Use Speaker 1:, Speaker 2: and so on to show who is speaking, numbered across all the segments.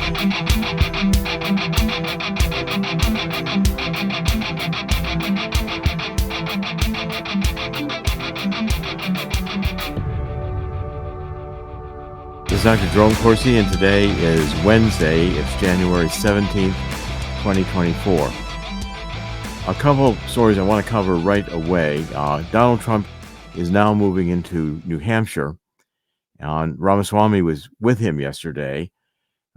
Speaker 1: This is Dr. Jerome Corsi, and today is Wednesday. It's January 17th, 2024. A couple stories I want to cover right away. Donald Trump is now moving into New Hampshire, and Ramaswamy was with him yesterday,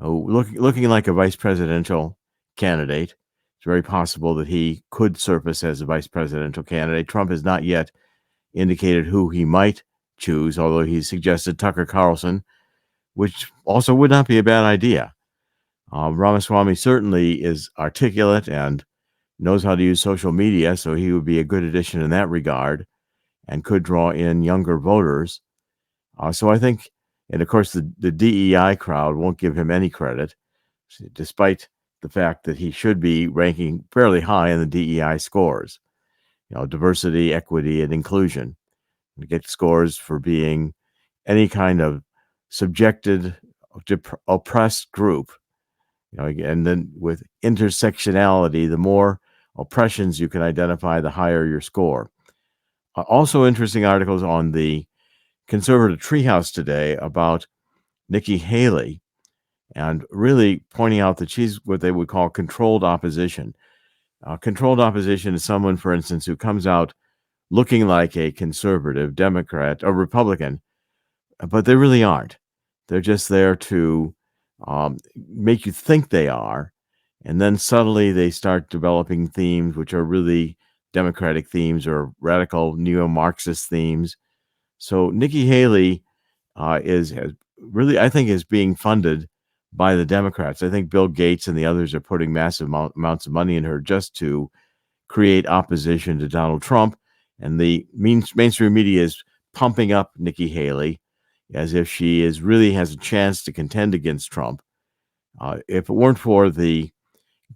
Speaker 1: looking like a vice presidential candidate. It's very possible that he could surface as a vice presidential candidate. Trump has not yet indicated who he might choose, although he suggested Tucker Carlson, which also would not be a bad idea. Ramaswamy certainly is articulate and knows how to use social media, so he would be a good addition in that regard and could draw in younger voters. So I think, and of course, the DEI crowd won't give him any credit, despite the fact that he should be ranking fairly high in the DEI scores. Diversity, equity, and inclusion. To get scores for being any kind of subjected, oppressed group, and then with intersectionality, the more oppressions you can identify, the higher your score. Also interesting articles on the conservative treehouse today about Nikki Haley, and really pointing out that she's what they would call controlled opposition. Controlled opposition is someone, for instance, who comes out looking like a conservative, Democrat, or Republican, but they really aren't. They're just there to make you think they are, and then subtly they start developing themes which are really Democratic themes or radical neo-Marxist themes. So Nikki Haley is being funded by the Democrats. I think Bill Gates and the others are putting massive amounts of money in her just to create opposition to Donald Trump, and the mainstream media is pumping up Nikki Haley as if she really has a chance to contend against Trump. If it weren't for the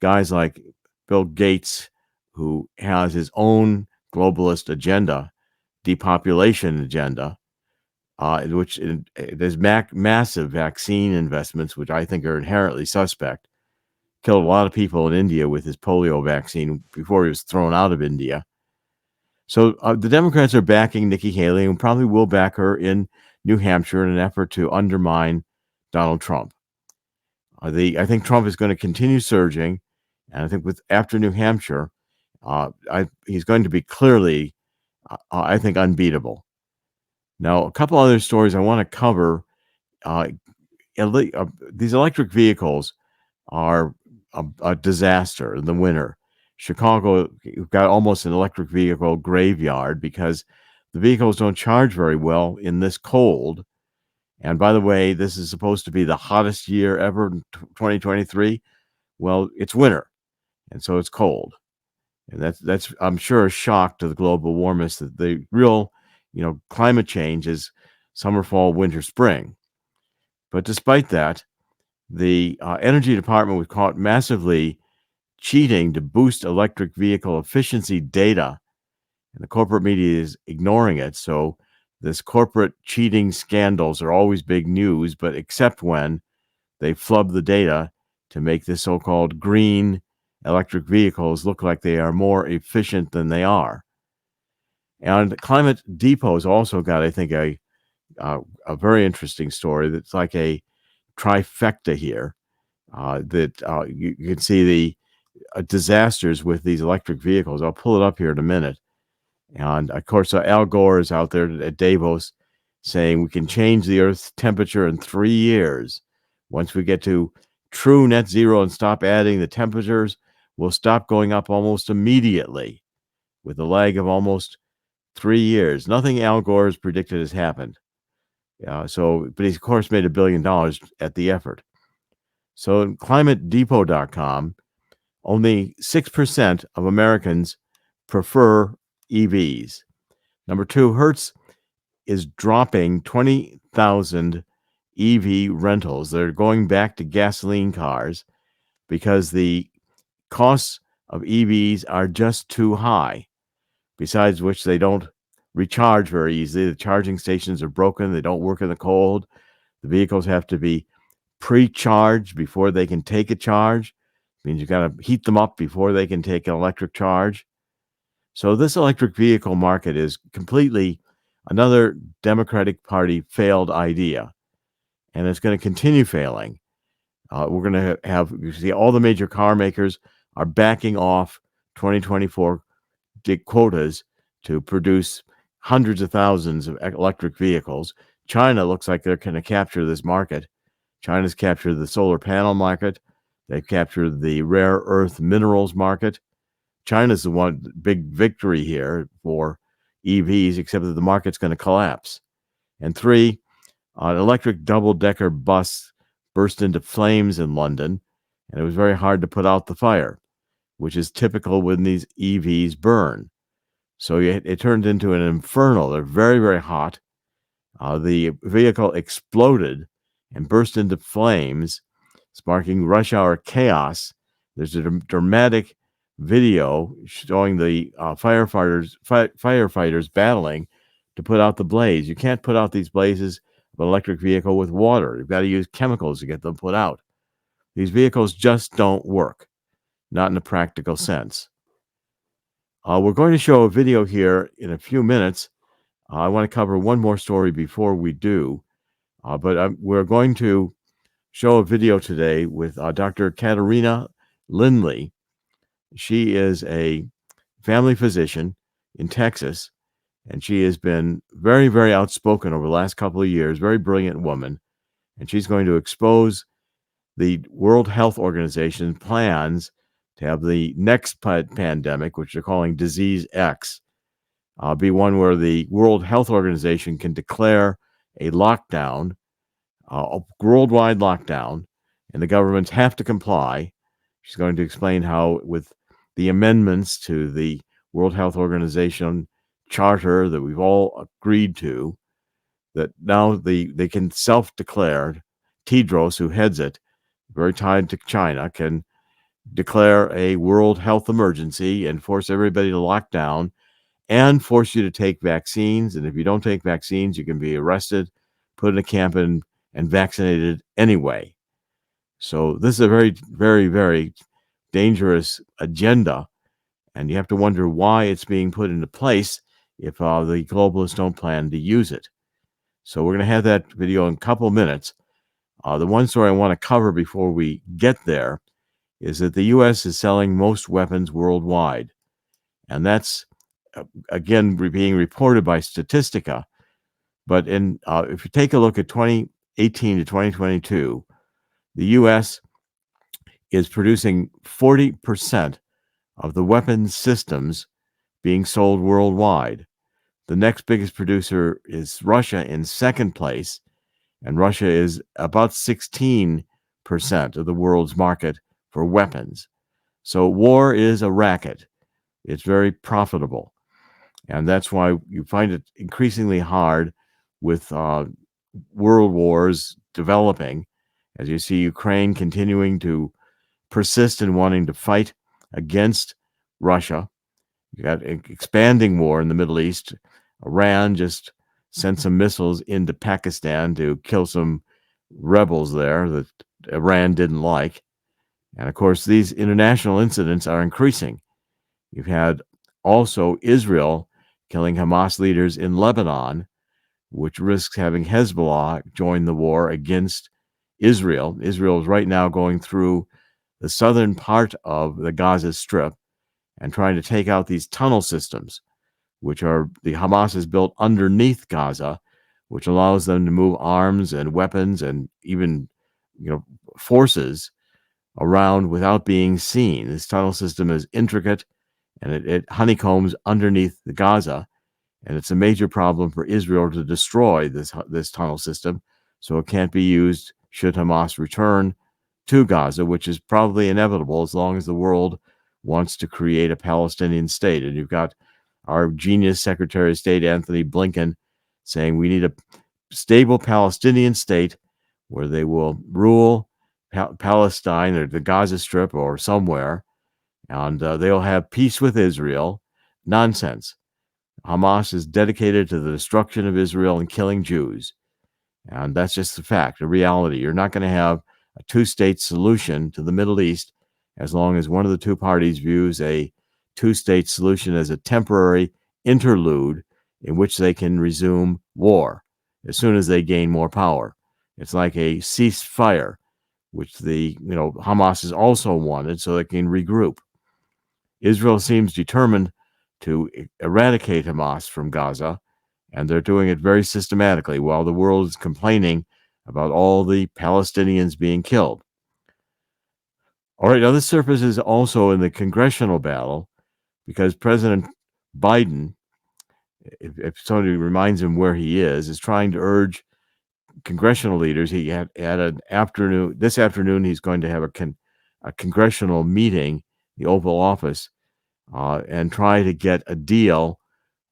Speaker 1: guys like Bill Gates, who has his own globalist agenda, depopulation agenda, which there's massive vaccine investments, which I think are inherently suspect. Killed a lot of people in India with his polio vaccine before he was thrown out of India. So the Democrats are backing Nikki Haley and probably will back her in New Hampshire in an effort to undermine Donald Trump. I think Trump is going to continue surging, and I think after New Hampshire, he's going to be clearly, I think, unbeatable. Now, a couple other stories I want to cover. These electric vehicles are a disaster in the winter. Chicago got almost an electric vehicle graveyard because the vehicles don't charge very well in this cold. And by the way, this is supposed to be the hottest year ever in 2023. Well, it's winter, and so it's cold. And that's I'm sure a shock to the global warmists that the real, climate change is summer, fall, winter, spring. But despite that, the Energy Department was caught massively cheating to boost electric vehicle efficiency data, and the corporate media is ignoring it. So this corporate cheating scandals are always big news, but except when they flub the data to make the so-called green electric vehicles look like they are more efficient than they are. And Climate Depot has also got, I think, a very interesting story that's like a trifecta here. You can see the disasters with these electric vehicles. I'll pull it up here in a minute. And of course, Al Gore is out there at Davos saying we can change the Earth's temperature in 3 years. Once we get to true net zero and stop adding the temperatures, we'll stop going up almost immediately with a lag of almost 3 years. Nothing Al Gore has predicted has happened. But he's, of course, made $1 billion at the effort. So in climatedepot.com, only 6% of Americans prefer EVs. Number two, Hertz is dropping 20,000 EV rentals. They're going back to gasoline cars because the costs of EVs are just too high. Besides which, they don't recharge very easily. The charging stations are broken. They don't work in the cold. The vehicles have to be pre-charged before they can take a charge. It means you got to heat them up before they can take an electric charge. So this electric vehicle market is completely another Democratic Party failed idea, and it's going to continue failing. We're going to have, you see, all the major car makers are backing off 2024 quotas to produce hundreds of thousands of electric vehicles. China looks like they're going to capture this market. China's captured the solar panel market. They've captured the rare earth minerals market. China's the one big victory here for EVs, except that the market's going to collapse. And three, an electric double-decker bus burst into flames in London, and it was very hard to put out the fire, which is typical when these EVs burn. So it turned into an inferno. They're very, very hot. The vehicle exploded and burst into flames, sparking rush hour chaos. There's a dramatic video showing the firefighters battling to put out the blaze. You can't put out these blazes of an electric vehicle with water. You've got to use chemicals to get them put out. These vehicles just don't work, not in a practical sense. We're going to show a video here in a few minutes. I want to cover one more story before we do, but we're going to show a video today with Dr. Katerina Lindley. She is a family physician in Texas, and she has been very, very outspoken over the last couple of years, very brilliant woman, and she's going to expose the World Health Organization plans to have the next pandemic, which they're calling Disease X, be one where the World Health Organization can declare a lockdown, a worldwide lockdown, and the governments have to comply. She's going to explain how, with the amendments to the World Health Organization charter that we've all agreed to, that now they can self-declare. Tedros, who heads it, very tied to China, can declare a world health emergency and force everybody to lock down and force you to take vaccines. And if you don't take vaccines, you can be arrested, put in a camp, and vaccinated anyway. So this is a very, very, very dangerous agenda. And you have to wonder why it's being put into place if the globalists don't plan to use it. So we're going to have that video in a couple minutes. The one story I want to cover before we get there is that the U.S. is selling most weapons worldwide. And that's, again, being reported by Statistica. But if you take a look at 2018 to 2022, the U.S. is producing 40% of the weapons systems being sold worldwide. The next biggest producer is Russia in second place, and Russia is about 16% of the world's market for weapons. So war is a racket. It's very profitable. And that's why you find it increasingly hard with world wars developing, as you see Ukraine continuing to persist in wanting to fight against Russia. You got expanding war in the Middle East. Iran just sent some missiles into Pakistan to kill some rebels there that Iran didn't like. And of course, these international incidents are increasing. You've had also Israel killing Hamas leaders in Lebanon, which risks having Hezbollah join the war against Israel. Israel is right now going through the southern part of the Gaza Strip and trying to take out these tunnel systems, which are the Hamas has built underneath Gaza, which allows them to move arms and weapons and even forces around without being seen. This tunnel system is intricate, and it honeycombs underneath the Gaza, and it's a major problem for Israel to destroy this tunnel system, so it can't be used should Hamas return to Gaza, which is probably inevitable as long as the world wants to create a Palestinian state. And you've got our genius Secretary of State Anthony Blinken saying we need a stable Palestinian state where they will rule Palestine or the Gaza Strip or somewhere, and they'll have peace with Israel. Nonsense. Hamas is dedicated to the destruction of Israel and killing Jews. And that's just the fact, a reality. You're not going to have a two-state solution to the Middle East, as long as one of the two parties views a two-state solution as a temporary interlude in which they can resume war as soon as they gain more power. It's like a ceasefire, which the Hamas has also wanted, so they can regroup. Israel seems determined to eradicate Hamas from Gaza, and they're doing it very systematically while the world is complaining about all the Palestinians being killed. All right, now this surfaces also in the congressional battle because President Biden, if somebody reminds him where he is trying to urge congressional leaders. He had an afternoon. This afternoon, he's going to have a congressional meeting, the Oval Office, and try to get a deal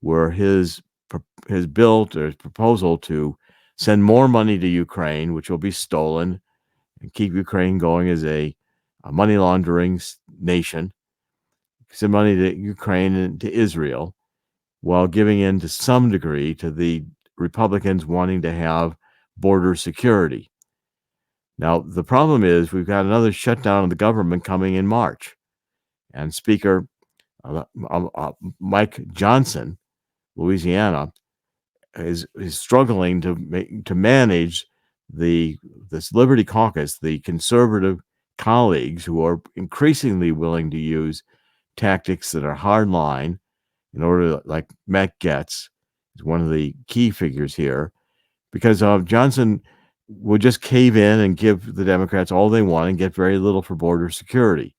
Speaker 1: where his bill or his proposal to send more money to Ukraine, which will be stolen, and keep Ukraine going as a money laundering nation, send money to Ukraine and to Israel, while giving in to some degree to the Republicans wanting to have border security. Now, the problem is we've got another shutdown of the government coming in March. And Speaker Mike Johnson, Louisiana, is struggling to manage this Liberty Caucus, the conservative colleagues who are increasingly willing to use tactics that are hardline in order to, like Matt Gaetz is one of the key figures here, because Johnson would just cave in and give the Democrats all they want and get very little for border security.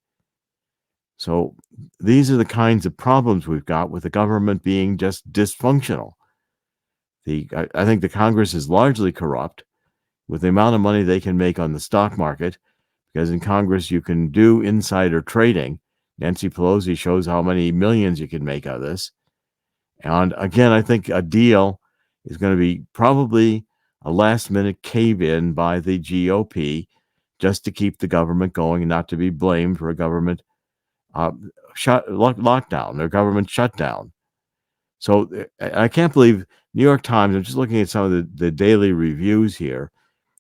Speaker 1: So these are the kinds of problems we've got with the government being just dysfunctional. I think the Congress is largely corrupt with the amount of money they can make on the stock market, because in Congress you can do insider trading. Nancy Pelosi shows how many millions you can make out of this. And again, I think a deal is going to be probably a last-minute cave-in by the GOP just to keep the government going and not to be blamed for a government lockdown or government shutdown. So I can't believe New York Times, I'm just looking at some of the daily reviews here.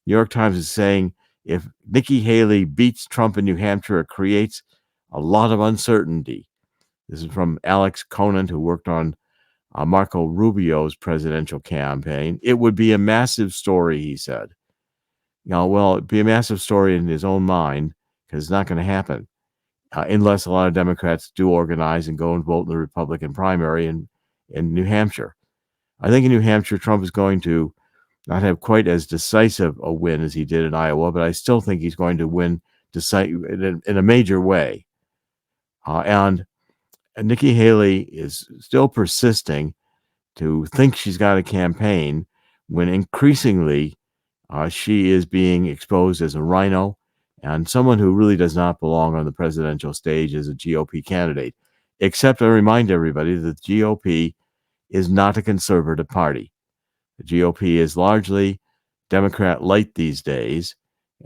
Speaker 1: New York Times is saying if Nikki Haley beats Trump in New Hampshire, it creates a lot of uncertainty. This is from Alex Conant, who worked on Marco Rubio's presidential campaign. It would be a massive story, he said. Well, it'd be a massive story in his own mind because it's not going to happen unless a lot of Democrats do organize and go and vote in the Republican primary in New Hampshire. I think in New Hampshire, Trump is going to not have quite as decisive a win as he did in Iowa, but I still think he's going to win in a major way. And Nikki Haley is still persisting to think she's got a campaign when increasingly she is being exposed as a rhino and someone who really does not belong on the presidential stage as a GOP candidate. Except I remind everybody that the GOP is not a conservative party. The GOP is largely Democrat light these days,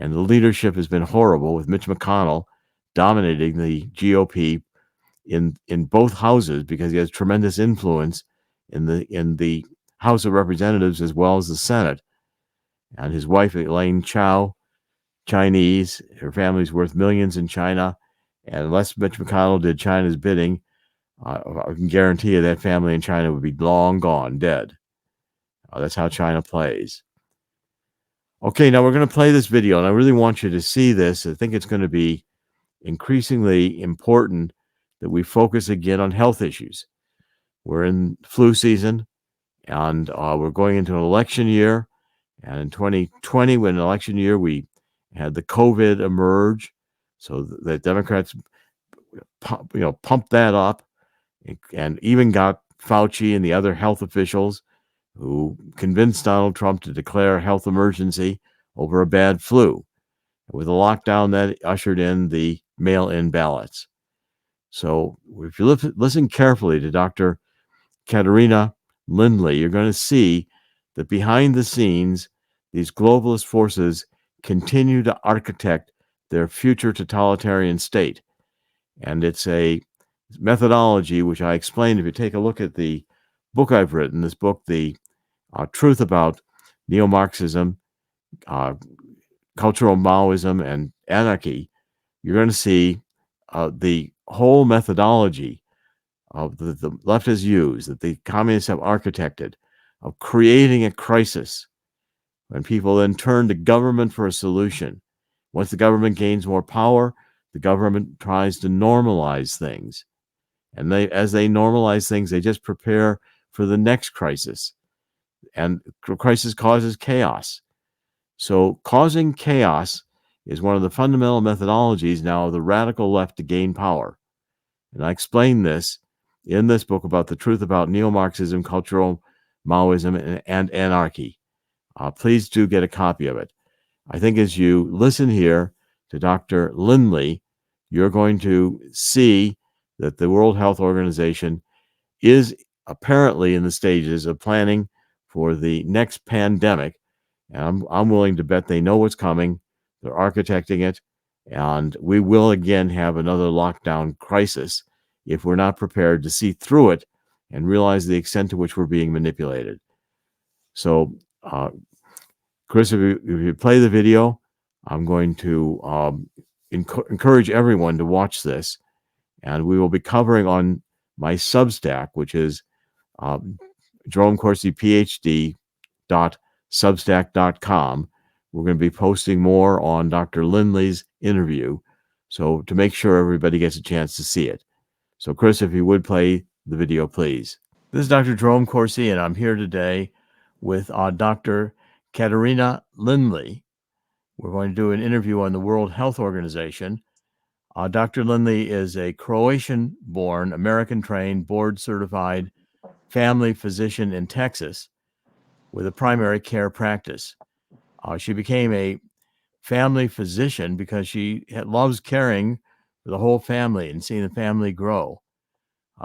Speaker 1: and the leadership has been horrible, with Mitch McConnell dominating the GOP in both houses because he has tremendous influence in the House of Representatives as well as the Senate. And his wife, Elaine Chao, Chinese, her family's worth millions in China. And unless Mitch McConnell did China's bidding, I can guarantee you that family in China would be long gone, dead. That's how China plays. Okay, now we're going to play this video, and I really want you to see this. I think it's going to be increasingly important that we focus again on health issues. We're in flu season, and we're going into an election year. And in 2020, when an election year, we had the COVID emerge, so the Democrats, pumped that up, and even got Fauci and the other health officials who convinced Donald Trump to declare a health emergency over a bad flu. With a lockdown, that ushered in the mail-in ballots. So if you listen carefully to Dr. Katerina Lindley, you're going to see that behind the scenes, these globalist forces continue to architect their future totalitarian state. And it's a methodology which I explained. If you take a look at the book I've written, this book, The Truth About Neo-Marxism, cultural Maoism and anarchy, you're going to see the whole methodology of the left has used, that the communists have architected, of creating a crisis, when people then turn to government for a solution. Once the government gains more power, the government tries to normalize things. And as they normalize things, they just prepare for the next crisis. And crisis causes chaos. So causing chaos is one of the fundamental methodologies now of the radical left to gain power. And I explain this in this book about the truth about neo-Marxism, cultural Maoism, and anarchy. Please do get a copy of it. I think as you listen here to Dr. Lindley, you're going to see that the World Health Organization is apparently in the stages of planning for the next pandemic. And I'm willing to bet they know what's coming. They're architecting it. And we will again have another lockdown crisis if we're not prepared to see through it and realize the extent to which we're being manipulated. So, Chris, if you play the video, I'm going to encourage everyone to watch this. And we will be covering on my Substack, which is Jerome Corsi, PhD .substack.com. We're going to be posting more on Dr. Lindley's interview, so to make sure everybody gets a chance to see it. So, Chris, if you would play the video, please. This is Dr. Jerome Corsi, and I'm here today with Dr. Katerina Lindley. We're going to do an interview on the World Health Organization. Dr. Lindley is a Croatian-born, American-trained, board-certified family physician in Texas with a primary care practice. She became a family physician because she loves caring for the whole family and seeing the family grow.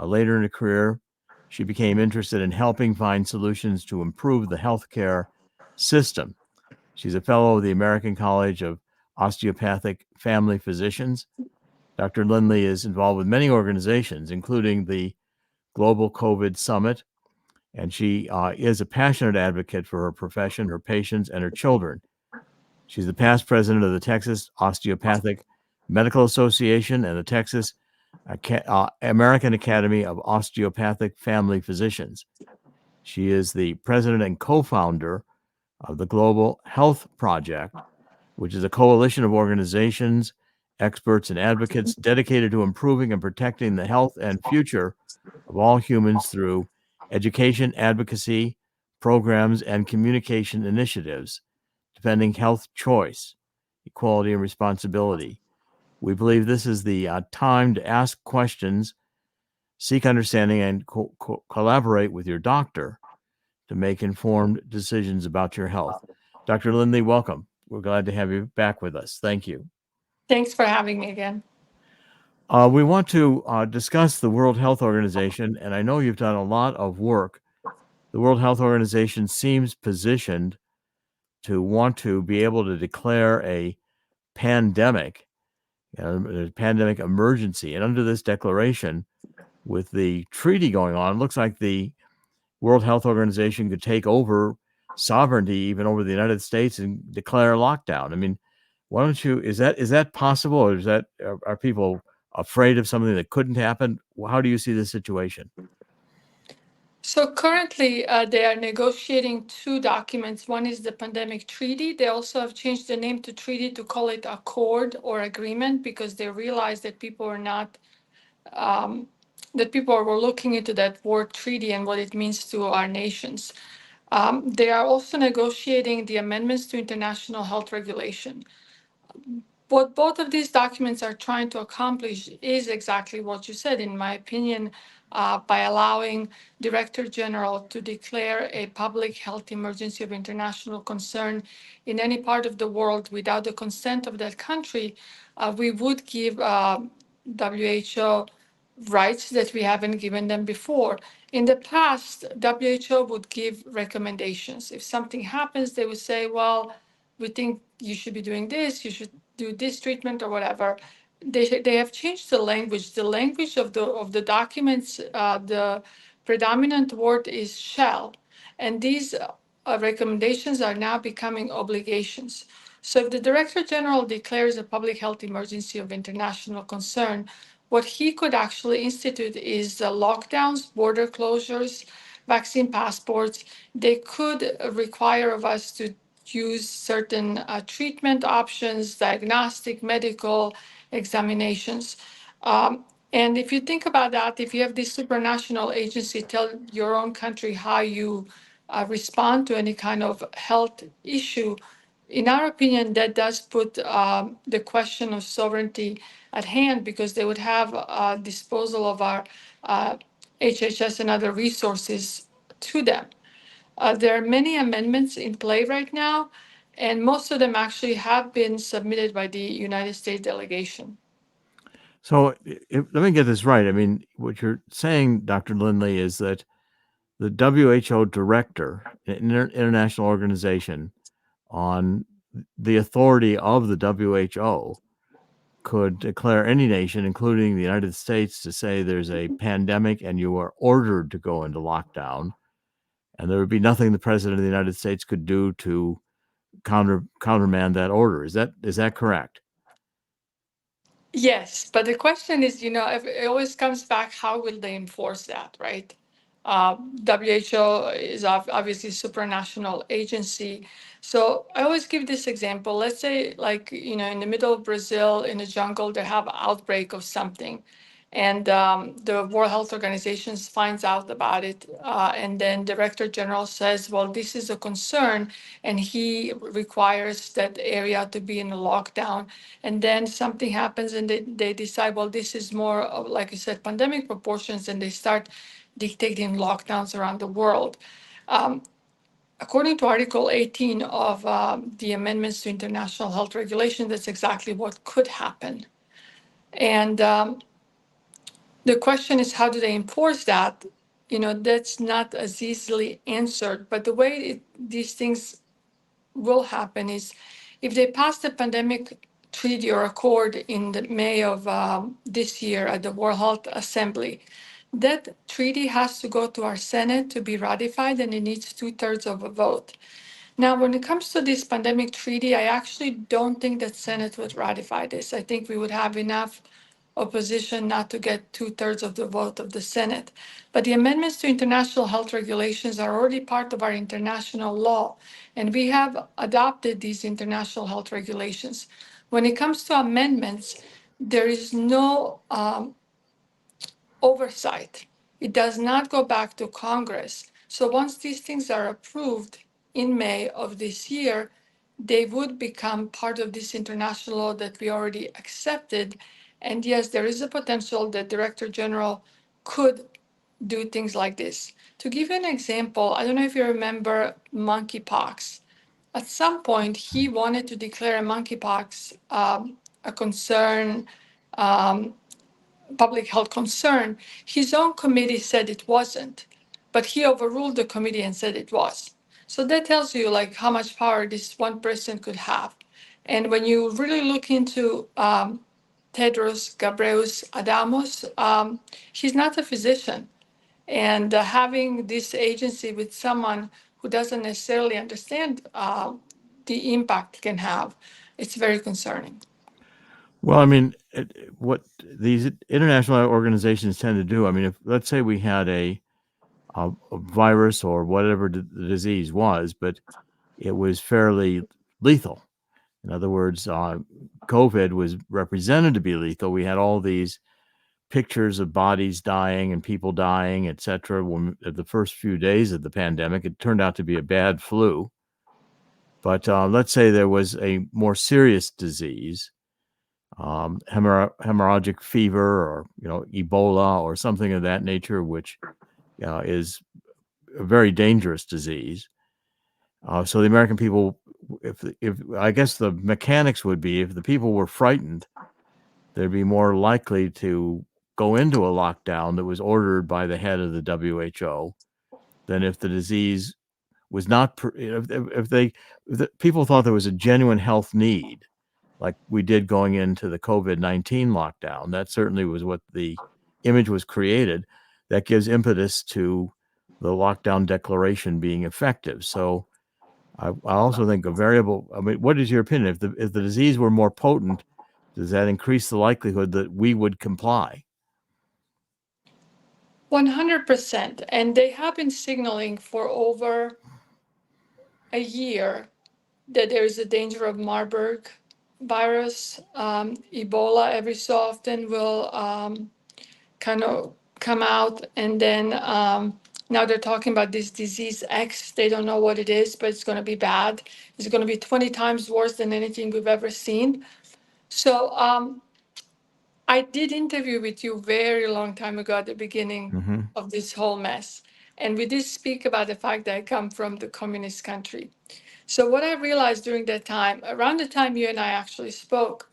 Speaker 1: Later in her career, she became interested in helping find solutions to improve the healthcare system. She's a fellow of the American College of Osteopathic Family Physicians. Dr. Lindley is involved with many organizations, including the Global COVID Summit, and she is a passionate advocate for her profession, her patients, and her children. She's the past president of the Texas Osteopathic Medical Association and the Texas American Academy of Osteopathic Family Physicians. She is the president and co-founder of the Global Health Project, which is a coalition of organizations, experts, and advocates dedicated to improving and protecting the health and future of all humans through education, advocacy, programs, and communication initiatives, defending health choice, equality, and responsibility. We believe this is the time to ask questions, seek understanding, and collaborate with your doctor to make informed decisions about your health. Dr. Lindley, welcome. We're glad to have you back with us. Thank you.
Speaker 2: Thanks for having me again.
Speaker 1: We want to discuss the World Health Organization, and I know you've done a lot of work. The World Health Organization seems positioned to want to be able to declare a pandemic, a pandemic emergency. And under this declaration, with the treaty going on, it looks like the World Health Organization could take over sovereignty even over the United States and declare a lockdown. I mean, why don't you, is that possible, or are people afraid of something that couldn't happen? How do you see the situation?
Speaker 2: So currently, they are negotiating two documents. One is the pandemic treaty. They also have changed the name to treaty to call it accord or agreement because they realize that people are not, that people were looking into that word treaty and what it means to our nations. They are also negotiating the amendments to international health regulation. What both of these documents are trying to accomplish is exactly what you said, in my opinion, by allowing Director General to declare a public health emergency of international concern in any part of the world without the consent of that country, we would give WHO rights that we haven't given them before. In the past, WHO would give recommendations. If something happens, they would say, well, we think you should be doing this, you should do this treatment or whatever. They have changed the language. The language of the documents, the predominant word is shall, and these recommendations are now becoming obligations. So if the Director General declares a public health emergency of international concern, what he could actually institute is lockdowns, border closures, vaccine passports. They could require of us to use certain treatment options, diagnostic, medical examinations. And if you think about that, if you have this supranational agency tell your own country how you respond to any kind of health issue, in our opinion, that does put the question of sovereignty at hand because they would have disposal of our HHS and other resources to them. There are many amendments in play right now, and most of them actually have been submitted by the United States delegation.
Speaker 1: So let me get this right. I mean, what you're saying, Dr. Lindley, is that the WHO director, an international organization, on the authority of the WHO, could declare any nation, including the United States, to say there's a pandemic and you are ordered to go into lockdown, and there would be nothing the president of the United States could do to countermand that order. Is that correct?
Speaker 2: Yes, but the question is, it always comes back, how will they enforce that, right? WHO is obviously a supranational agency. So I always give this example. Let's say, like, in the middle of Brazil, in the jungle, they have an outbreak of something. And the World Health Organization finds out about it. And then Director General says, well, this is a concern. And he requires that area to be in a lockdown. And then something happens and they decide, well, this is more of, like you said, pandemic proportions. And they start dictating lockdowns around the world. According to Article 18 of the amendments to international health regulation, that's exactly what could happen. And the question is, how do they enforce that? That's not as easily answered. But the way these things will happen is if they pass the pandemic treaty or accord in the May of this year at the World Health Assembly, that treaty has to go to our Senate to be ratified, and it needs 2/3 of a vote. Now, when it comes to this pandemic treaty, I actually don't think that Senate would ratify this. I think we would have enough opposition not to get 2/3 of the vote of the Senate. But the amendments to international health regulations are already part of our international law, and we have adopted these international health regulations. When it comes to amendments, there is no oversight. It does not go back to Congress. So once these things are approved in May of this year, they would become part of this international law that we already accepted. And yes, there is a potential that Director General could do things like this. To give you an example, I don't know if you remember monkeypox. At some point, he wanted to declare monkeypox a concern, public health concern. His own committee said it wasn't, but he overruled the committee and said it was. So that tells you like how much power this one person could have. And when you really look into Tedros Ghebreyesus Adamos, he's not a physician. And having this agency with someone who doesn't necessarily understand the impact it can have, it's very concerning.
Speaker 1: Well, I mean, what these international organizations tend to do, I mean, if let's say we had a virus or whatever the disease was, but it was fairly lethal. In other words, COVID was represented to be lethal. We had all these pictures of bodies dying and people dying, etc. When the first few days of the pandemic, it turned out to be a bad flu. But let's say there was a more serious disease, hemorrhagic fever, or Ebola, or something of that nature, which is a very dangerous disease. So the American people, if I guess the mechanics would be, if the people were frightened, they'd be more likely to go into a lockdown that was ordered by the head of the WHO than if the disease was not. If the people thought there was a genuine health need, like we did going into the COVID-19 lockdown, that certainly was what the image was created. That gives impetus to the lockdown declaration being effective. So I also think a variable. I mean, what is your opinion? If the disease were more potent, does that increase the likelihood that we would comply?
Speaker 2: 100%. And they have been signaling for over a year that there is a danger of Marburg virus. Ebola every so often will kind of come out, and then now they're talking about this disease X. They don't know what it is, but it's going to be bad. It's going to be 20 times worse than anything we've ever seen. So I did interview with you very long time ago at the beginning
Speaker 1: Mm-hmm.
Speaker 2: of this whole mess. And we did speak about the fact that I come from the communist country. So what I realized during that time, around the time you and I actually spoke,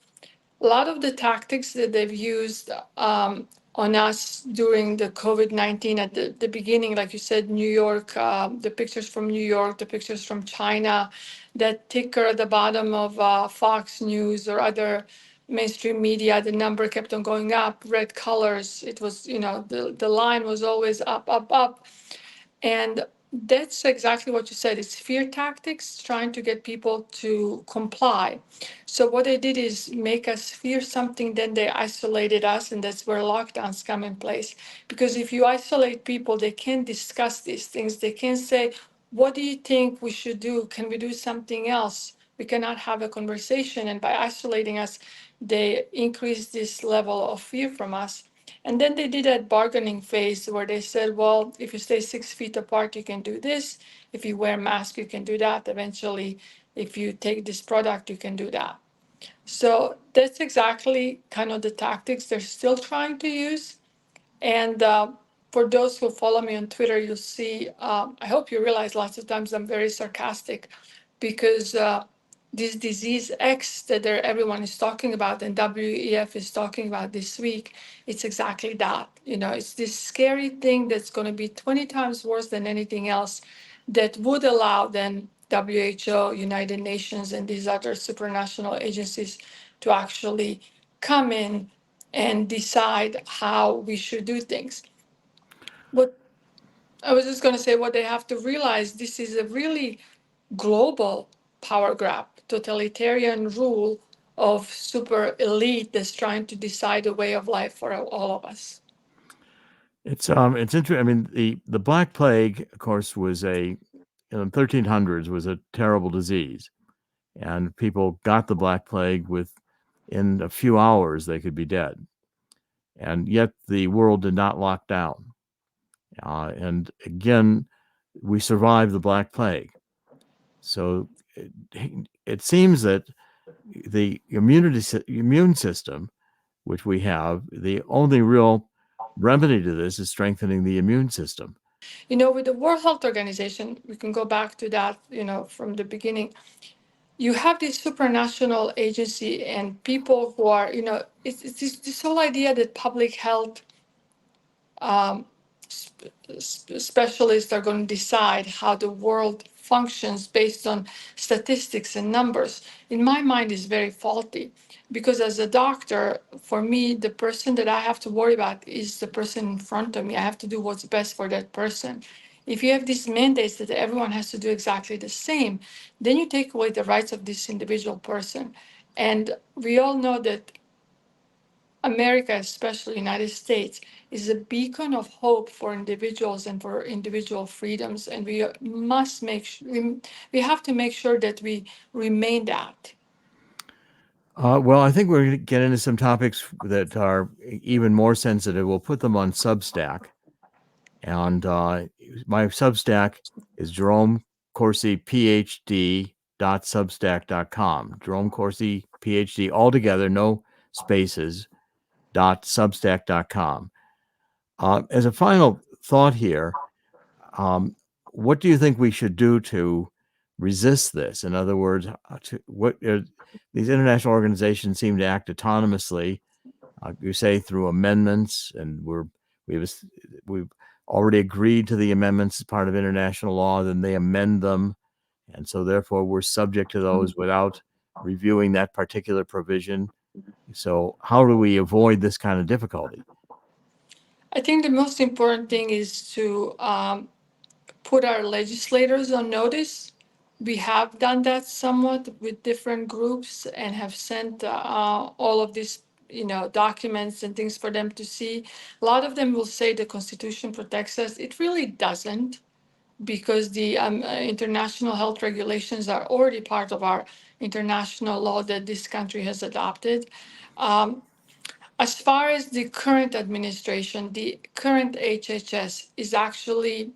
Speaker 2: a lot of the tactics that they've used on us during the COVID-19 at the beginning, like you said, New York, the pictures from New York, the pictures from China, that ticker at the bottom of Fox News or other mainstream media, the number kept on going up, red colors. It was, the line was always up, up, up. And that's exactly what you said. It's fear tactics, trying to get people to comply. So what they did is make us fear something, then they isolated us, and that's where lockdowns come in place. Because if you isolate people, they can't discuss these things. They can't say, what do you think we should do? Can we do something else? We cannot have a conversation. And by isolating us, they increase this level of fear from us. And then they did that bargaining phase where they said, well, if you stay 6 feet apart, you can do this. If you wear a mask, you can do that. Eventually, if you take this product, you can do that. So that's exactly kind of the tactics they're still trying to use. And for those who follow me on Twitter, you'll see, I hope you realize lots of times I'm very sarcastic because this disease X that everyone is talking about and WEF is talking about this week, it's exactly that. It's this scary thing that's going to be 20 times worse than anything else that would allow then WHO, United Nations, and these other supranational agencies to actually come in and decide how we should do things. What I was just going to say, what they have to realize, this is a really global power grab, totalitarian rule of super elite that's trying to decide the way of life for all of us.
Speaker 1: It's interesting. I mean, the Black Plague, of course, was in the 1300s was a terrible disease, and people got the Black Plague in a few hours they could be dead, and yet the world did not lock down. And again, we survived the Black Plague. So it seems that the immune system, which we have, the only real remedy to this is strengthening the immune system.
Speaker 2: With the World Health Organization, we can go back to that, from the beginning. You have this supranational agency and people who are, it's this whole idea that public health um, specialists are going to decide how the world functions based on statistics and numbers, in my mind, is very faulty. Because as a doctor, for me, the person that I have to worry about is the person in front of me. I have to do what's best for that person. If you have these mandates that everyone has to do exactly the same, then you take away the rights of this individual person. And we all know that America, especially United States, is a beacon of hope for individuals and for individual freedoms, and we must we have to make sure that we remain that.
Speaker 1: Well, I think we're going to get into some topics that are even more sensitive. We'll put them on Substack. And my Substack is Jerome Corsi PhD.substack.com. Jerome Corsi PhD, all together, no spaces, .substack.com. As a final thought here, what do you think we should do to resist this? In other words, these international organizations seem to act autonomously. You say through amendments, and we've already agreed to the amendments as part of international law. Then they amend them, and so therefore we're subject to those without reviewing that particular provision. So how do we avoid this kind of difficulty?
Speaker 2: I think the most important thing is to put our legislators on notice We have done that somewhat with different groups and have sent all of these, documents and things for them to see. A lot of them will say the Constitution protects us. It really doesn't, because the international health regulations are already part of our international law that this country has adopted. Um, as far as the current administration, the current HHS is actually,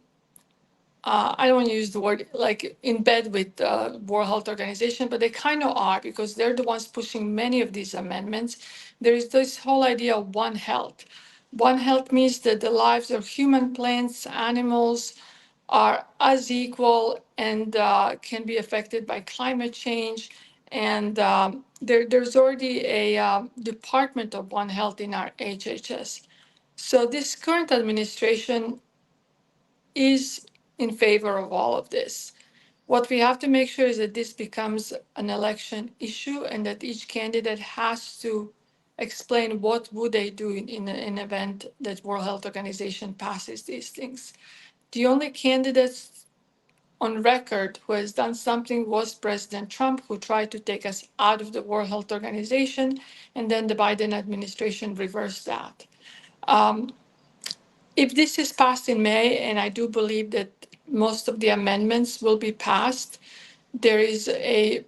Speaker 2: I don't want to use the word like in bed with the World Health Organization, but they kind of are, because they're the ones pushing many of these amendments. There is this whole idea of One Health. One Health means that the lives of human, plants, animals are as equal and can be affected by climate change. And there's already a Department of One Health in our HHS. So this current administration is in favor of all of this. What we have to make sure is that this becomes an election issue, and that each candidate has to explain what would they do in an event that World Health Organization passes these things. The only candidates on record who has done something was President Trump, who tried to take us out of the World Health Organization, and then the Biden administration reversed that. Um, if this is passed in May, and I do believe that most of the amendments will be passed, there is a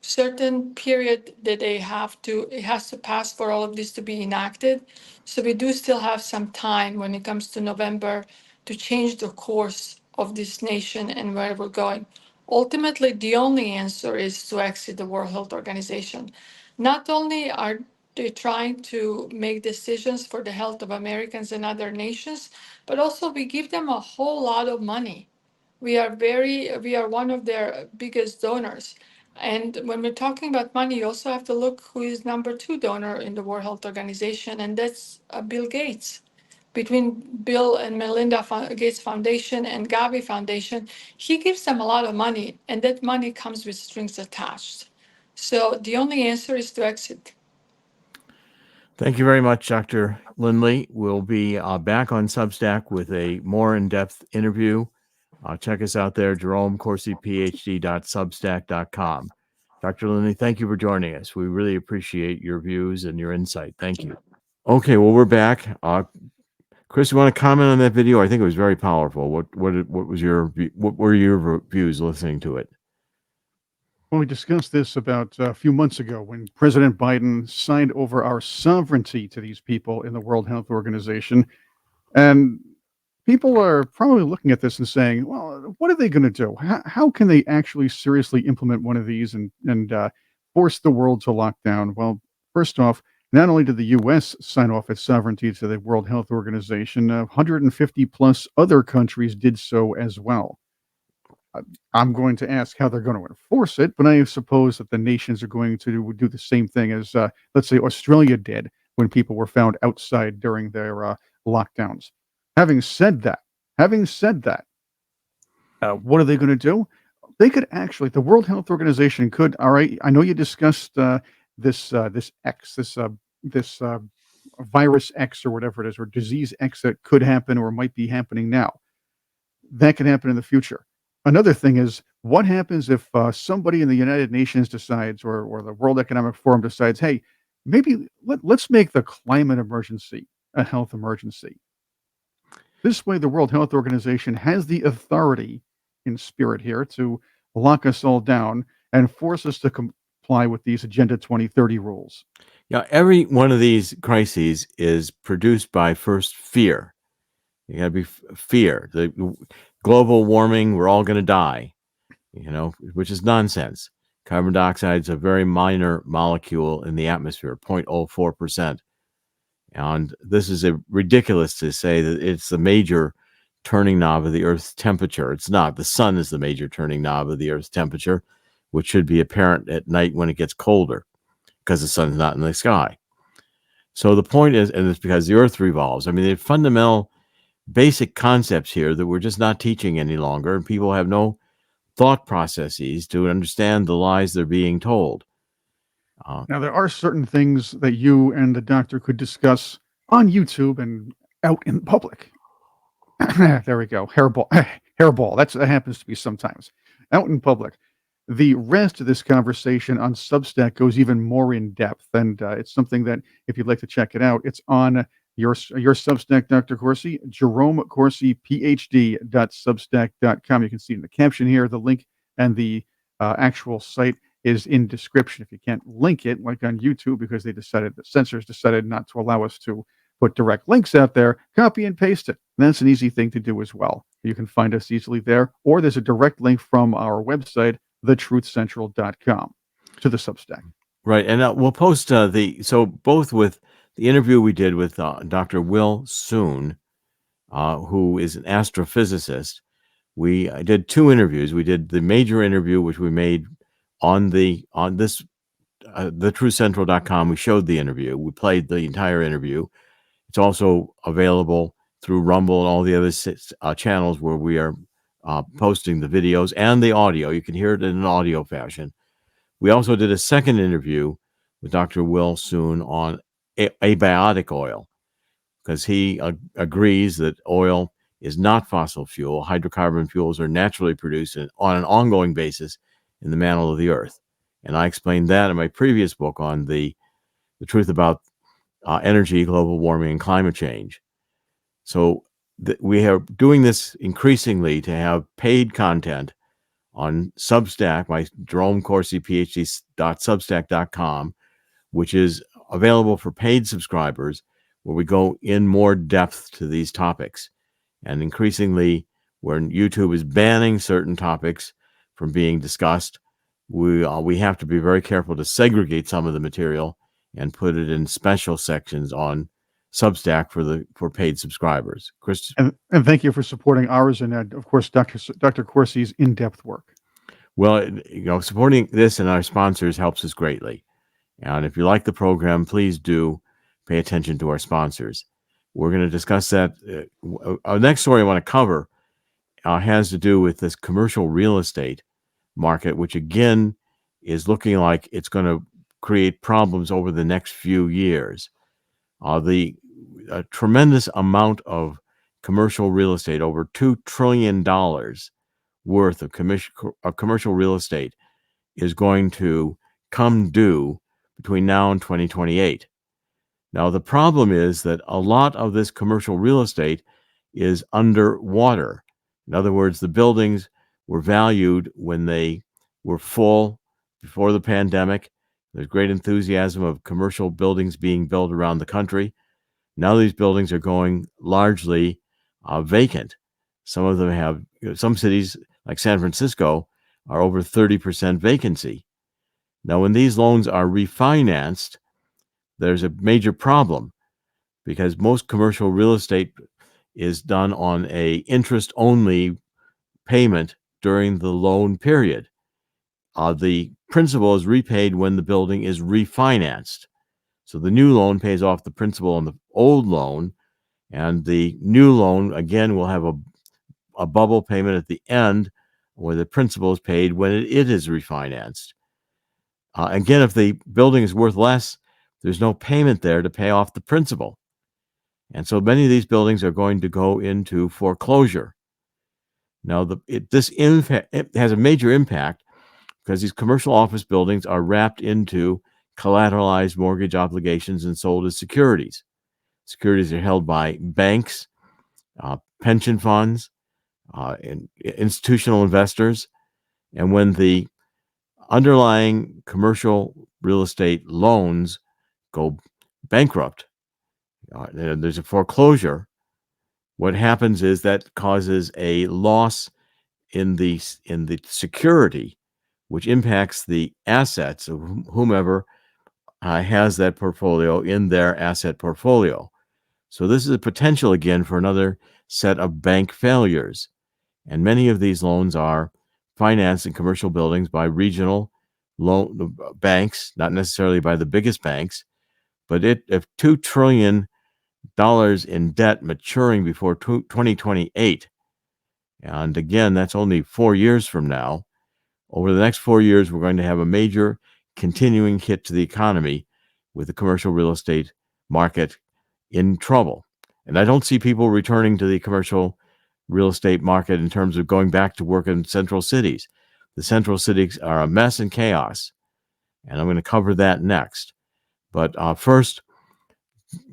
Speaker 2: certain period that it has to pass for all of this to be enacted. So we do still have some time when it comes to November to change the course of this nation and where we're going. Ultimately, the only answer is to exit the World Health Organization. Not only are they trying to make decisions for the health of Americans and other nations, but also we give them a whole lot of money. We are one of their biggest donors. And when we're talking about money, you also have to look who is number two donor in the World Health Organization, and that's Bill Gates. Between Bill and Melinda Gates Foundation and Gavi Foundation, he gives them a lot of money, and that money comes with strings attached. So the only answer is to exit.
Speaker 1: Thank you very much, Dr. Lindley. We'll be back on Substack with a more in-depth interview. Check us out there, jeromecorsiphd.substack.com. Dr. Lindley, thank you for joining us. We really appreciate your views and your insight. Thank you. Okay, well, we're back. Chris, you want to comment on that video? I think it was very powerful. What were your views listening to it?
Speaker 3: Well, we discussed this about a few months ago when President Biden signed over our sovereignty to these people in the World Health Organization. And people are probably looking at this and saying, well, what are they going to do? How can they actually seriously implement one of these and force the world to lock down? Well, first off, not only did the U.S. sign off its sovereignty to the World Health Organization, 150 plus other countries did so as well. I'm going to ask how they're going to enforce it, but I suppose that the nations are going to do the same thing as, let's say, Australia did when people were found outside during their lockdowns. Having said that, what are they going to do? They could actually, the World Health Organization could. All right, I know you discussed this virus X or whatever it is, or disease X that could happen or might be happening now. That could happen in the future. Another thing is, what happens if somebody in the United Nations decides, or the World Economic Forum decides, hey, maybe let's make the climate emergency a health emergency. This way, the World Health Organization has the authority in spirit here to lock us all down and force us to comply with these Agenda 2030 rules.
Speaker 1: Yeah, every one of these crises is produced by first fear. You got to be fear. The global warming, we're all going to die, which is nonsense. Carbon dioxide is a very minor molecule in the atmosphere, 0.04%. And this is ridiculous to say that it's the major turning knob of the Earth's temperature. It's not. The sun is the major turning knob of the Earth's temperature, which should be apparent at night when it gets colder because the sun's not in the sky. So the point is, and it's because the Earth revolves. I mean, the fundamental basic concepts here that we're just not teaching any longer, and people have no thought processes to understand the lies they're being told.
Speaker 3: Now, there are certain things that you and the doctor could discuss on YouTube and out in public. There we go. Hairball. That happens to me sometimes. Out in public. The rest of this conversation on Substack goes even more in depth, and it's something that if you'd like to check it out, it's on your Substack, Dr. Corsi, Jerome Corsi, PhD.substack.com. You can see in the caption here the link, and the actual site is in description. If you can't link it, like on YouTube, because the censors decided not to allow us to put direct links out there, copy and paste it. And that's an easy thing to do as well. You can find us easily there, or there's a direct link from our website, thetruthcentral.com, to the Substack.
Speaker 1: Right, and we'll post both with the interview we did with Dr. Will Soon, who is an astrophysicist. We did two interviews. We did the major interview, which we made on thetruthcentral.com. We showed the interview. We played the entire interview. It's also available through Rumble and all the other channels where we are posting the videos and the audio. You can hear it in an audio fashion. We also did a second interview with Dr. Will Soon on abiotic oil, because he agrees that oil is not fossil fuel. Hydrocarbon fuels are naturally produced on an ongoing basis in the mantle of the earth. And I explained that in my previous book on the truth about energy, global warming, and climate change. So we are doing this increasingly to have paid content on Substack, my Jerome Corsi, PhD.substack.com, which is available for paid subscribers, where we go in more depth to these topics. And increasingly, when YouTube is banning certain topics from being discussed, we have to be very careful to segregate some of the material and put it in special sections on Substack for paid subscribers. Chris,
Speaker 3: and thank you for supporting ours and of course Dr. Corsi's in-depth work.
Speaker 1: Well, supporting this and our sponsors helps us greatly. And if you like the program, please do pay attention to our sponsors. We're going to discuss that. Our next story I want to cover has to do with this commercial real estate market, which again is looking like it's going to create problems over the next few years. The tremendous amount of commercial real estate, over $2 trillion worth of commercial real estate, is going to come due between now and 2028. Now, the problem is that a lot of this commercial real estate is underwater. In other words, the buildings were valued when they were full before the pandemic. There's great enthusiasm of commercial buildings being built around the country. Now these buildings are going largely vacant. Some of them have, some cities like San Francisco are over 30% vacancy. Now, when these loans are refinanced, there's a major problem, because most commercial real estate is done on a interest-only payment during the loan period. The principal is repaid when the building is refinanced. So the new loan pays off the principal on the old loan, and the new loan, again, will have a bubble payment at the end where the principal is paid when it is refinanced. Again, if the building is worth less, there's no payment there to pay off the principal. And so many of these buildings are going to go into foreclosure. Now, it has a major impact, because these commercial office buildings are wrapped into collateralized mortgage obligations and sold as securities. Securities are held by banks, pension funds, and institutional investors. And when the underlying commercial real estate loans go bankrupt, there's a foreclosure, what happens is that causes a loss in the security, which impacts the assets of whomever has that portfolio in their asset portfolio. So this is a potential again for another set of bank failures. And many of these loans are financed in commercial buildings by regional loan banks, not necessarily by the biggest banks. But if $2 trillion in debt maturing before 2028, and again, that's only 4 years from now, over the next 4 years, we're going to have a major continuing hit to the economy, with the commercial real estate market in trouble. And I don't see people returning to the commercial real estate market in terms of going back to work in central cities. The central cities are a mess and chaos, and I'm going to cover that next. But first,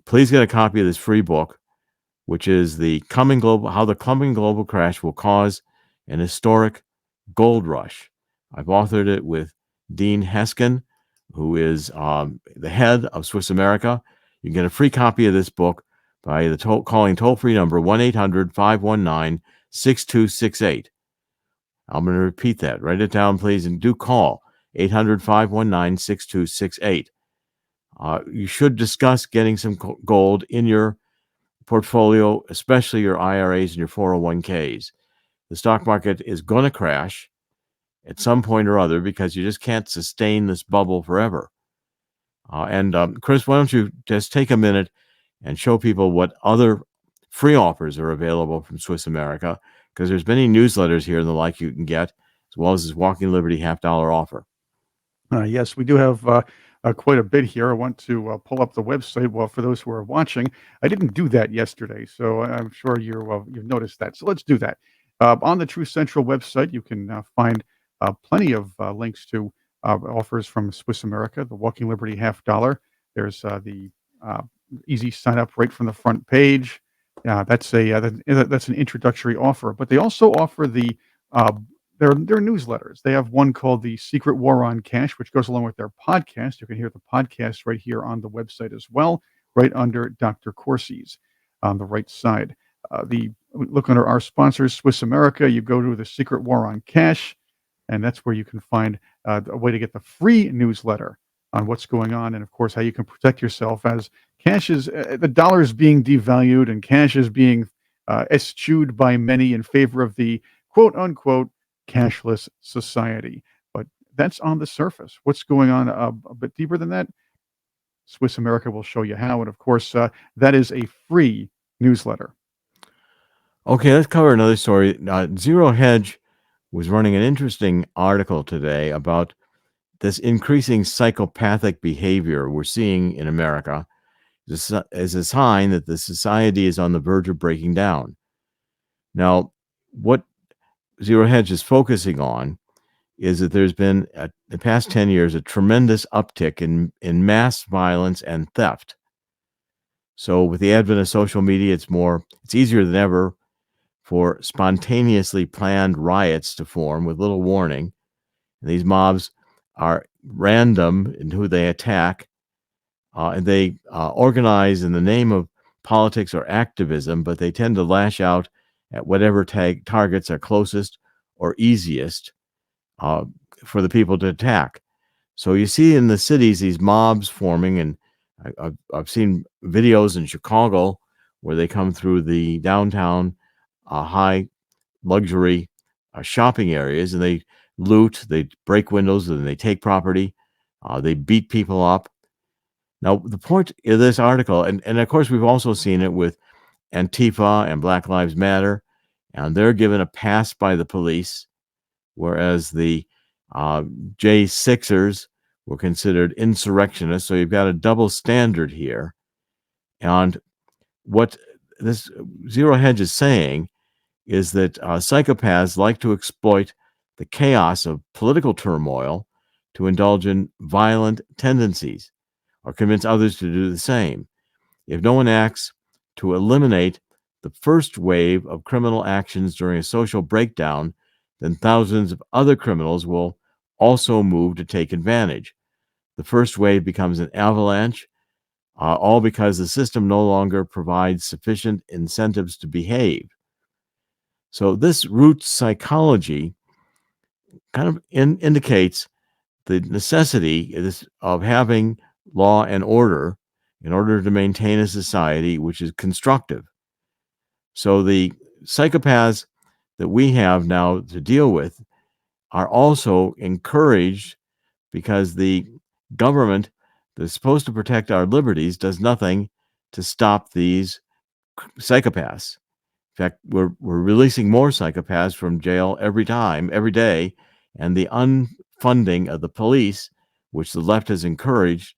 Speaker 1: please get a copy of this free book, which is how the coming global crash will cause an historic gold rush. I've authored it with Dean Heskin, who is the head of Swiss America. You can get a free copy of this book by calling toll-free number 1-800-519-6268. I'm going to repeat that. Write it down, please, and do call 800-519-6268. You should discuss getting some gold in your portfolio, especially your IRAs and your 401ks. The stock market is going to crash at some point or other because you just can't sustain this bubble forever. Chris, why don't you just take a minute and show people what other free offers are available from Swiss America, because there's many newsletters here and the like you can get, as well as this Walking Liberty $50 offer.
Speaker 3: Yes, we do have quite a bit here. I want to pull up the website. Well, for those who are watching, I didn't do that yesterday, so I'm sure you've noticed that. So let's do that. On the True Central website, you can find plenty of links to offers from Swiss America, the Walking Liberty $50. There's the easy sign up right from the front page. That's an introductory offer, but they also offer their newsletters. They have one called the Secret War on Cash, which goes along with their podcast. You can hear the podcast right here on the website as well, right under Dr. Corsi's on the right side. Look under our sponsors, Swiss America. You go to the Secret War on Cash, and that's where you can find a way to get the free newsletter on what's going on, and of course how you can protect yourself as cash is the dollar is being devalued and cash is being eschewed by many in favor of the quote unquote cashless society. But that's on the surface. What's going on a bit deeper than that? Swiss America will show you how, and of course that is a free newsletter.
Speaker 1: Okay, let's cover another story. Zero Hedge was running an interesting article today about this increasing psychopathic behavior we're seeing in America as a sign that the society is on the verge of breaking down. Now, what Zero Hedge is focusing on is that there's been, the past 10 years, a tremendous uptick in mass violence and theft. So with the advent of social media, it's easier than ever for spontaneously planned riots to form with little warning. And these mobs are random in who they attack, and they organize in the name of politics or activism, but they tend to lash out at whatever targets are closest or easiest for the people to attack. So you see in the cities these mobs forming, and I've seen videos in Chicago where they come through the downtown high luxury shopping areas, and they loot, they break windows, and they take property. They beat people up. Now, the point of this article, and of course, we've also seen it with Antifa and Black Lives Matter, and they're given a pass by the police, whereas the J6ers were considered insurrectionists. So you've got a double standard here. And what this Zero Hedge is saying is that psychopaths like to exploit the chaos of political turmoil to indulge in violent tendencies or convince others to do the same. If no one acts to eliminate the first wave of criminal actions during a social breakdown, then thousands of other criminals will also move to take advantage. The first wave becomes an avalanche, all because the system no longer provides sufficient incentives to behave. So this root psychology kind of indicates the necessity of having law and order in order to maintain a society which is constructive. So the psychopaths that we have now to deal with are also encouraged because the government that's supposed to protect our liberties does nothing to stop these psychopaths. In fact, we're releasing more psychopaths from jail every day, and the unfunding of the police, which the left has encouraged,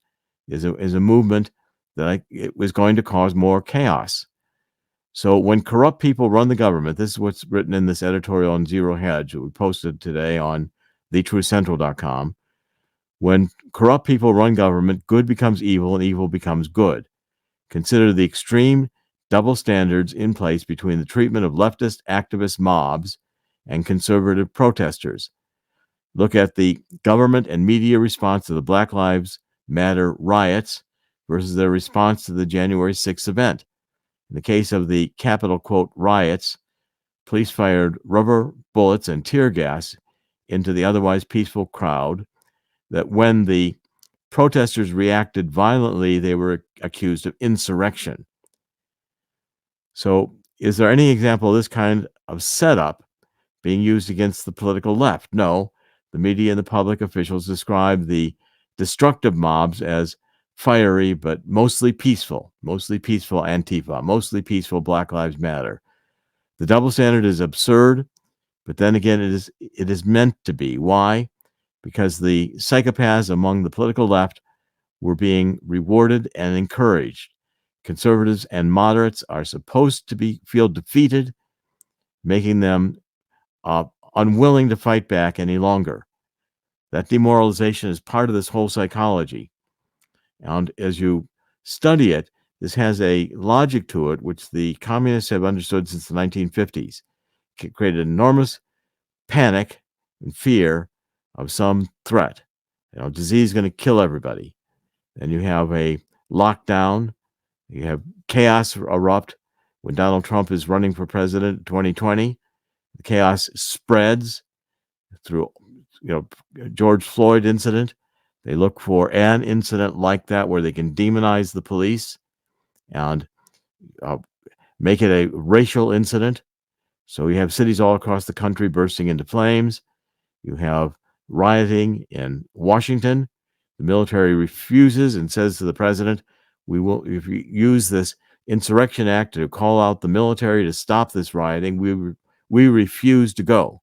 Speaker 1: is a movement that it was going to cause more chaos. So when corrupt people run the government, this is what's written in this editorial on Zero Hedge that we posted today on thetruthcentral.com. When corrupt people run government, good becomes evil and evil becomes good. Consider the extreme double standards in place between the treatment of leftist activist mobs and conservative protesters. Look at the government and media response to the Black Lives Matter riots versus their response to the January 6th event. In the case of the Capitol, quote, riots, police fired rubber bullets and tear gas into the otherwise peaceful crowd, that when the protesters reacted violently, they were accused of insurrection. So, is there any example of this kind of setup being used against the political left? No. The media and the public officials describe the destructive mobs as fiery, but mostly peaceful Antifa, mostly peaceful Black Lives Matter. The double standard is absurd, but then again, it is meant to be. Why? Because the psychopaths among the political left were being rewarded and encouraged. Conservatives and moderates are supposed to feel defeated, making them unwilling to fight back any longer. That demoralization is part of this whole psychology. And as you study it, this has a logic to it, which the communists have understood since the 1950s. It created enormous panic and fear of some threat. Disease is going to kill everybody. Then you have a lockdown. You have chaos erupt when Donald Trump is running for president in 2020. The chaos spreads through, George Floyd incident. They look for an incident like that where they can demonize the police and make it a racial incident. So you have cities all across the country bursting into flames. You have rioting in Washington. The military refuses and says to the president, "We will, if you use this Insurrection Act to call out the military to stop this rioting, we refuse to go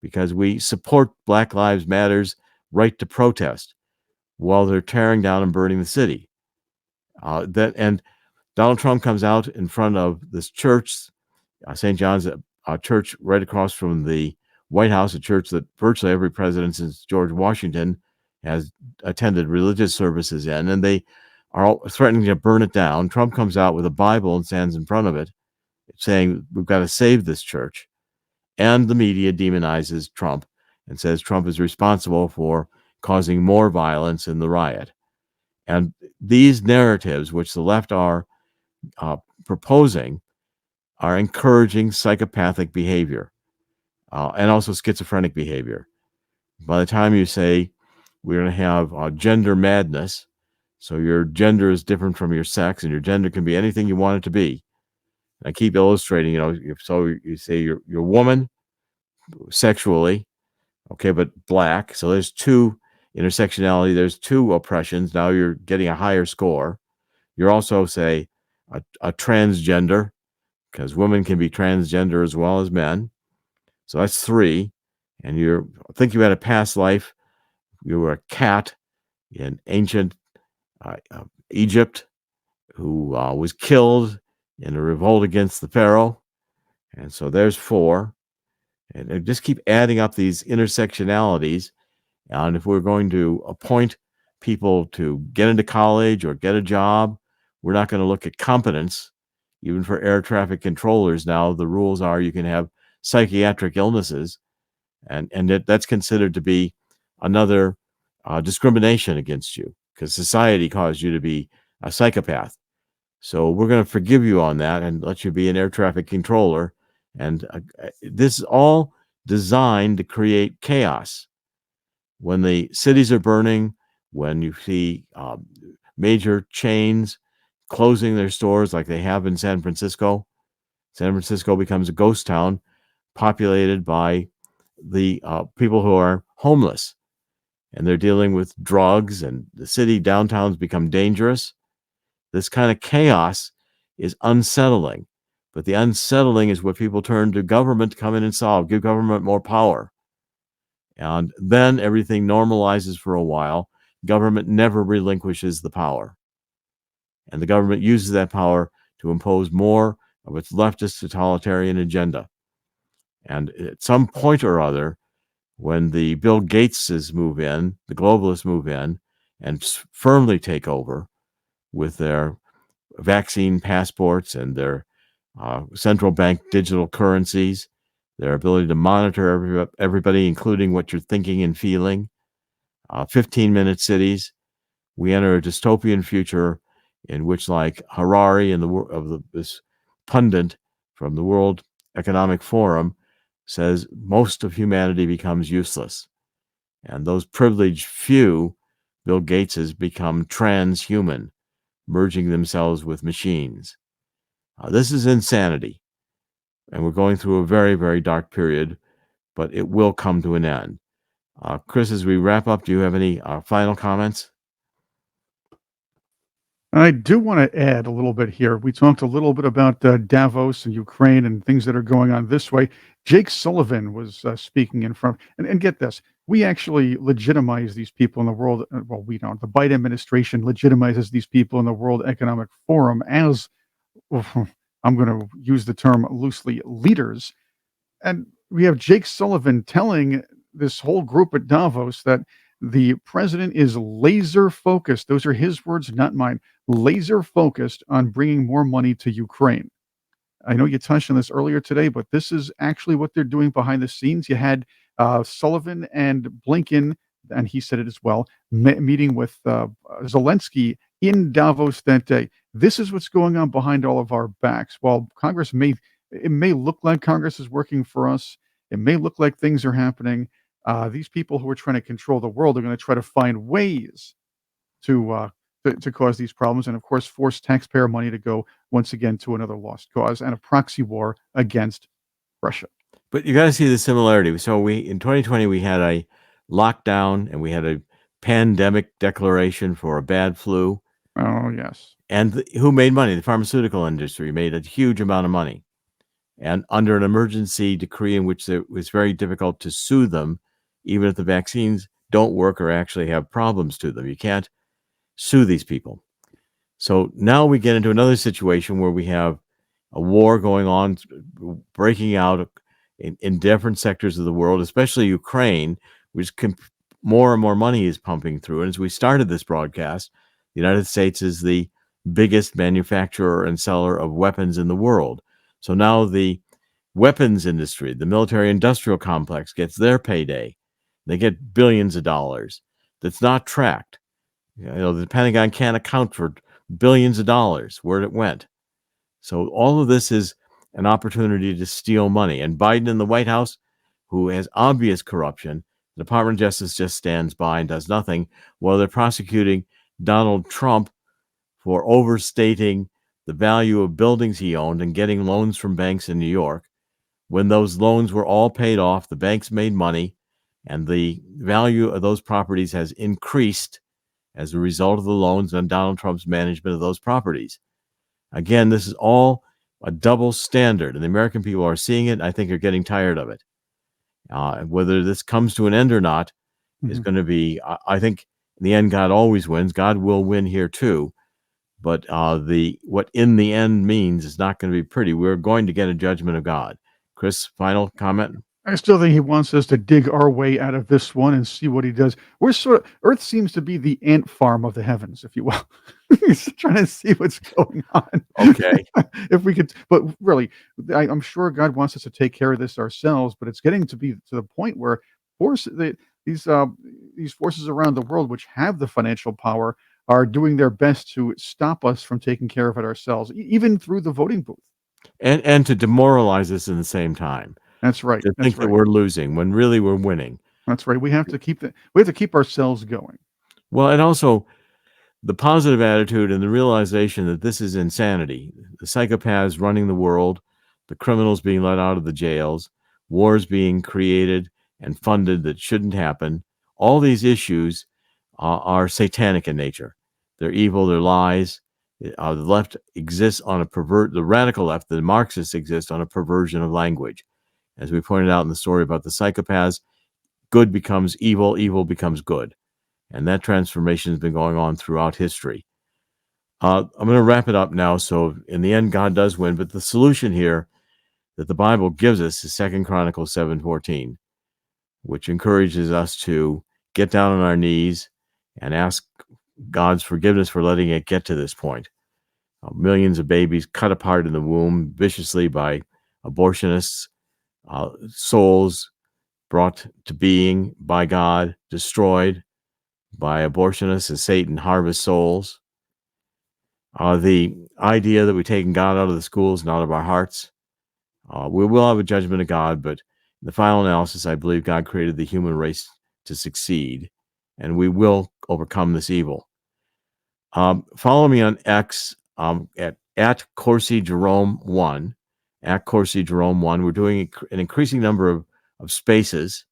Speaker 1: because we support Black Lives Matter's right to protest while they're tearing down and burning the city." And Donald Trump comes out in front of this church, St. John's, a church right across from the White House, a church that virtually every president since George Washington has attended religious services in, and they are all threatening to burn it down. Trump comes out with a Bible and stands in front of it, saying, "We've got to save this church." And the media demonizes Trump and says Trump is responsible for causing more violence in the riot. And these narratives, which the left are proposing, are encouraging psychopathic behavior and also schizophrenic behavior. By the time you say we're going to have gender madness, so your gender is different from your sex, and your gender can be anything you want it to be. And I keep illustrating, so you say you're a woman sexually, okay, but black. So there's two intersectionality, there's two oppressions. Now you're getting a higher score. You're also, say, a transgender, because women can be transgender as well as men. So that's 3. And I think you had a past life. You were a cat in ancient Egypt who was killed in a revolt against the pharaoh. And so there's 4. And just keep adding up these intersectionalities. And if we're going to appoint people to get into college or get a job, we're not going to look at competence. Even for air traffic controllers now, the rules are you can have psychiatric illnesses, and that's considered to be another discrimination against you because society caused you to be a psychopath. So we're going to forgive you on that and let you be an air traffic controller. And this is all designed to create chaos. When the cities are burning, when you see major chains closing their stores like they have in San Francisco becomes a ghost town populated by the people who are homeless. And they're dealing with drugs, and the city downtowns become dangerous. This kind of chaos is unsettling. But the unsettling is what people turn to government to come in and solve, give government more power. And then everything normalizes for a while. Government never relinquishes the power. And the government uses that power to impose more of its leftist totalitarian agenda. And at some point or other, when the Bill Gateses move in, the globalists move in and firmly take over with their vaccine passports and their central bank digital currencies, their ability to monitor everybody, including what you're thinking and feeling, 15-minute cities, we enter a dystopian future in which, like Harari and this pundit from the World Economic Forum says, most of humanity becomes useless. And those privileged few, Bill Gateses, become transhuman, merging themselves with machines. This is insanity. And we're going through a very, very dark period, but it will come to an end. Chris, as we wrap up, do you have any final comments?
Speaker 3: I do want to add a little bit here. We talked a little bit about Davos and Ukraine and things that are going on this way. Jake Sullivan was speaking in front, and get this, we actually legitimize these people in the world. Well, we don't. The Biden administration legitimizes these people in the World Economic Forum as, I'm going to use the term loosely, leaders. And we have Jake Sullivan telling this whole group at Davos that the president is laser focused. Those are his words, not mine. Laser focused on bringing more money to Ukraine. I know you touched on this earlier today, but this is actually what they're doing behind the scenes. You had Sullivan and Blinken, and he said it as well, meeting with Zelensky in Davos that day. This is what's going on behind all of our backs. While it may look like Congress is working for us, it may look like things are happening. These people who are trying to control the world are going to try to find ways to cause these problems, and of course, force taxpayer money to go once again to another lost cause and a proxy war against Russia.
Speaker 1: But you got to see the similarity. So in 2020 we had a lockdown and we had a pandemic declaration for a bad flu.
Speaker 3: Oh yes.
Speaker 1: And who made money? The pharmaceutical industry made a huge amount of money. And under an emergency decree in which it was very difficult to sue them, even if the vaccines don't work or actually have problems to them. You can't sue these people. So now we get into another situation where we have a war going on, breaking out in different sectors of the world, especially Ukraine, which more and more money is pumping through. And as we started this broadcast, the United States is the biggest manufacturer and seller of weapons in the world. So now the weapons industry, the military industrial complex, gets their payday. They get billions of dollars that's not tracked. The Pentagon can't account for billions of dollars where it went. So all of this is an opportunity to steal money. And Biden in the White House, who has obvious corruption, the Department of Justice just stands by and does nothing while they're prosecuting Donald Trump for overstating the value of buildings he owned and getting loans from banks in New York. When those loans were all paid off, the banks made money, and the value of those properties has increased as a result of the loans and Donald Trump's management of those properties. Again, this is all a double standard, and the American people are seeing it, and I think are getting tired of it. Whether this comes to an end or not is going to be, I think, in the end, God always wins. God will win here too. But what in the end means is not going to be pretty. We're going to get a judgment of God. Chris, final comment?
Speaker 3: I still think he wants us to dig our way out of this one and see what he does. Earth seems to be the ant farm of the heavens, if you will. He's trying to see what's going on.
Speaker 1: Okay.
Speaker 3: If we could, but really, I'm sure God wants us to take care of this ourselves, but it's getting to be to the point where these forces around the world, which have the financial power, are doing their best to stop us from taking care of it ourselves, even through the voting booth.
Speaker 1: And to demoralize us in the same time.
Speaker 3: That's right.
Speaker 1: To think that we're losing when really we're winning.
Speaker 3: That's right. We have to keep ourselves going.
Speaker 1: Well, and also the positive attitude and the realization that this is insanity. The psychopaths running the world, the criminals being let out of the jails, wars being created and funded that shouldn't happen. All these issues are satanic in nature. They're evil, they're lies. The left exists on the radical left, the Marxists exist on a perversion of language. As we pointed out in the story about the psychopaths, good becomes evil, evil becomes good. And that transformation has been going on throughout history. I'm going to wrap it up now. So in the end, God does win. But the solution here that the Bible gives us is 2 Chronicles 7:14, which encourages us to get down on our knees and ask God's forgiveness for letting it get to this point. Millions of babies cut apart in the womb viciously by abortionists, souls brought to being by God, destroyed by abortionists as Satan harvests souls. The idea that we've taken God out of the schools and out of our hearts. We will have a judgment of God, but in the final analysis, I believe God created the human race to succeed, and we will overcome this evil. Follow me on X at Corsi Jerome 1, at Corsi Jerome 1. We're doing an increasing number of spaces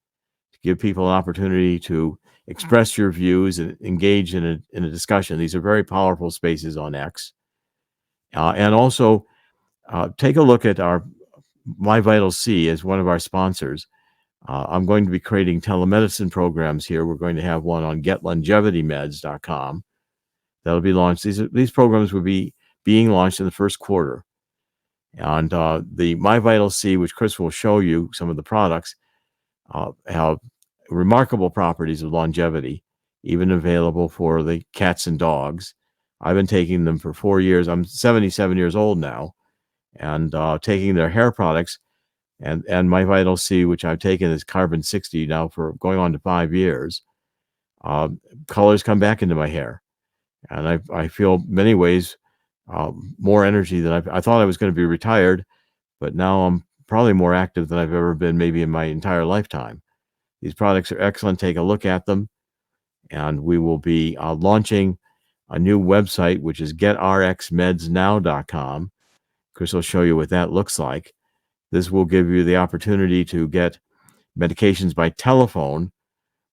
Speaker 1: to give people an opportunity to express your views and engage in a discussion. These are very powerful spaces on X. And also take a look at our My Vital C as one of our sponsors. I'm going to be creating telemedicine programs here. We're going to have one on getlongevitymeds.com. That'll be launched. These programs will be being launched in the first quarter. And the My Vital C, which Chris will show you some of the products, have remarkable properties of longevity, even available for the cats and dogs. I've been taking them for 4 years. I'm 77 years old now, and taking their hair products and My Vital C, which I've taken as carbon 60 now for going on to 5 years. Colors come back into my hair, and I feel many ways more energy than I thought I was going to be retired, but now I'm probably more active than I've ever been maybe in my entire lifetime. These products are excellent. Take a look at them. And we will be launching a new website, which is getrxmedsnow.com. Chris will show you what that looks like. This will give you the opportunity to get medications by telephone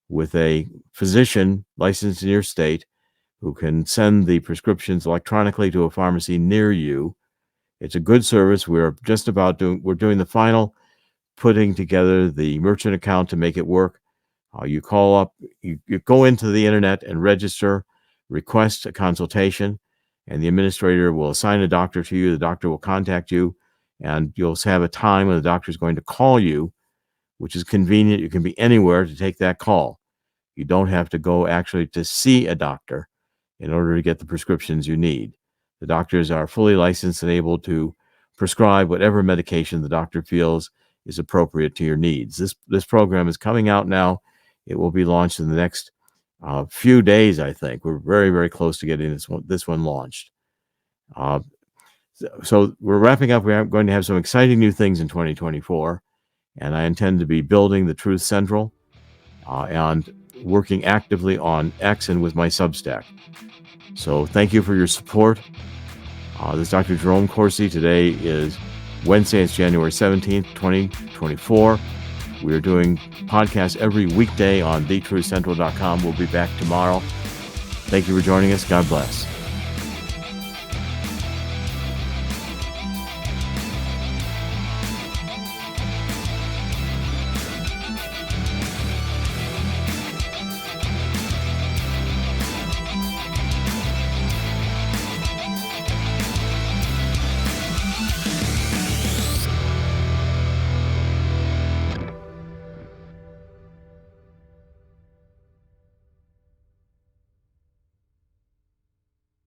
Speaker 1: with a physician licensed in your state who can send the prescriptions electronically to a pharmacy near you. It's a good service. We're doing the final putting together the merchant account to make it work. You call up, you go into the internet and register, request a consultation, and the administrator will assign a doctor to you. The doctor will contact you, and you'll have a time when the doctor is going to call you, which is convenient. You can be anywhere to take that call. You don't have to go actually to see a doctor in order to get the prescriptions you need. The doctors are fully licensed and able to prescribe whatever medication the doctor feels is appropriate to your needs. This program is coming out now. It will be launched in the next few days, I think. We're very, very close to getting this one launched. So we're wrapping up. We're going to have some exciting new things in 2024, and I intend to be building the Truth Central and working actively on X and with my Substack. So thank you for your support. This is Dr. Jerome Corsi. Today is Wednesday. It's January 17th, 2024. We are doing podcasts every weekday on thetruthcentral.com. We'll be back tomorrow. Thank you for joining us. God bless.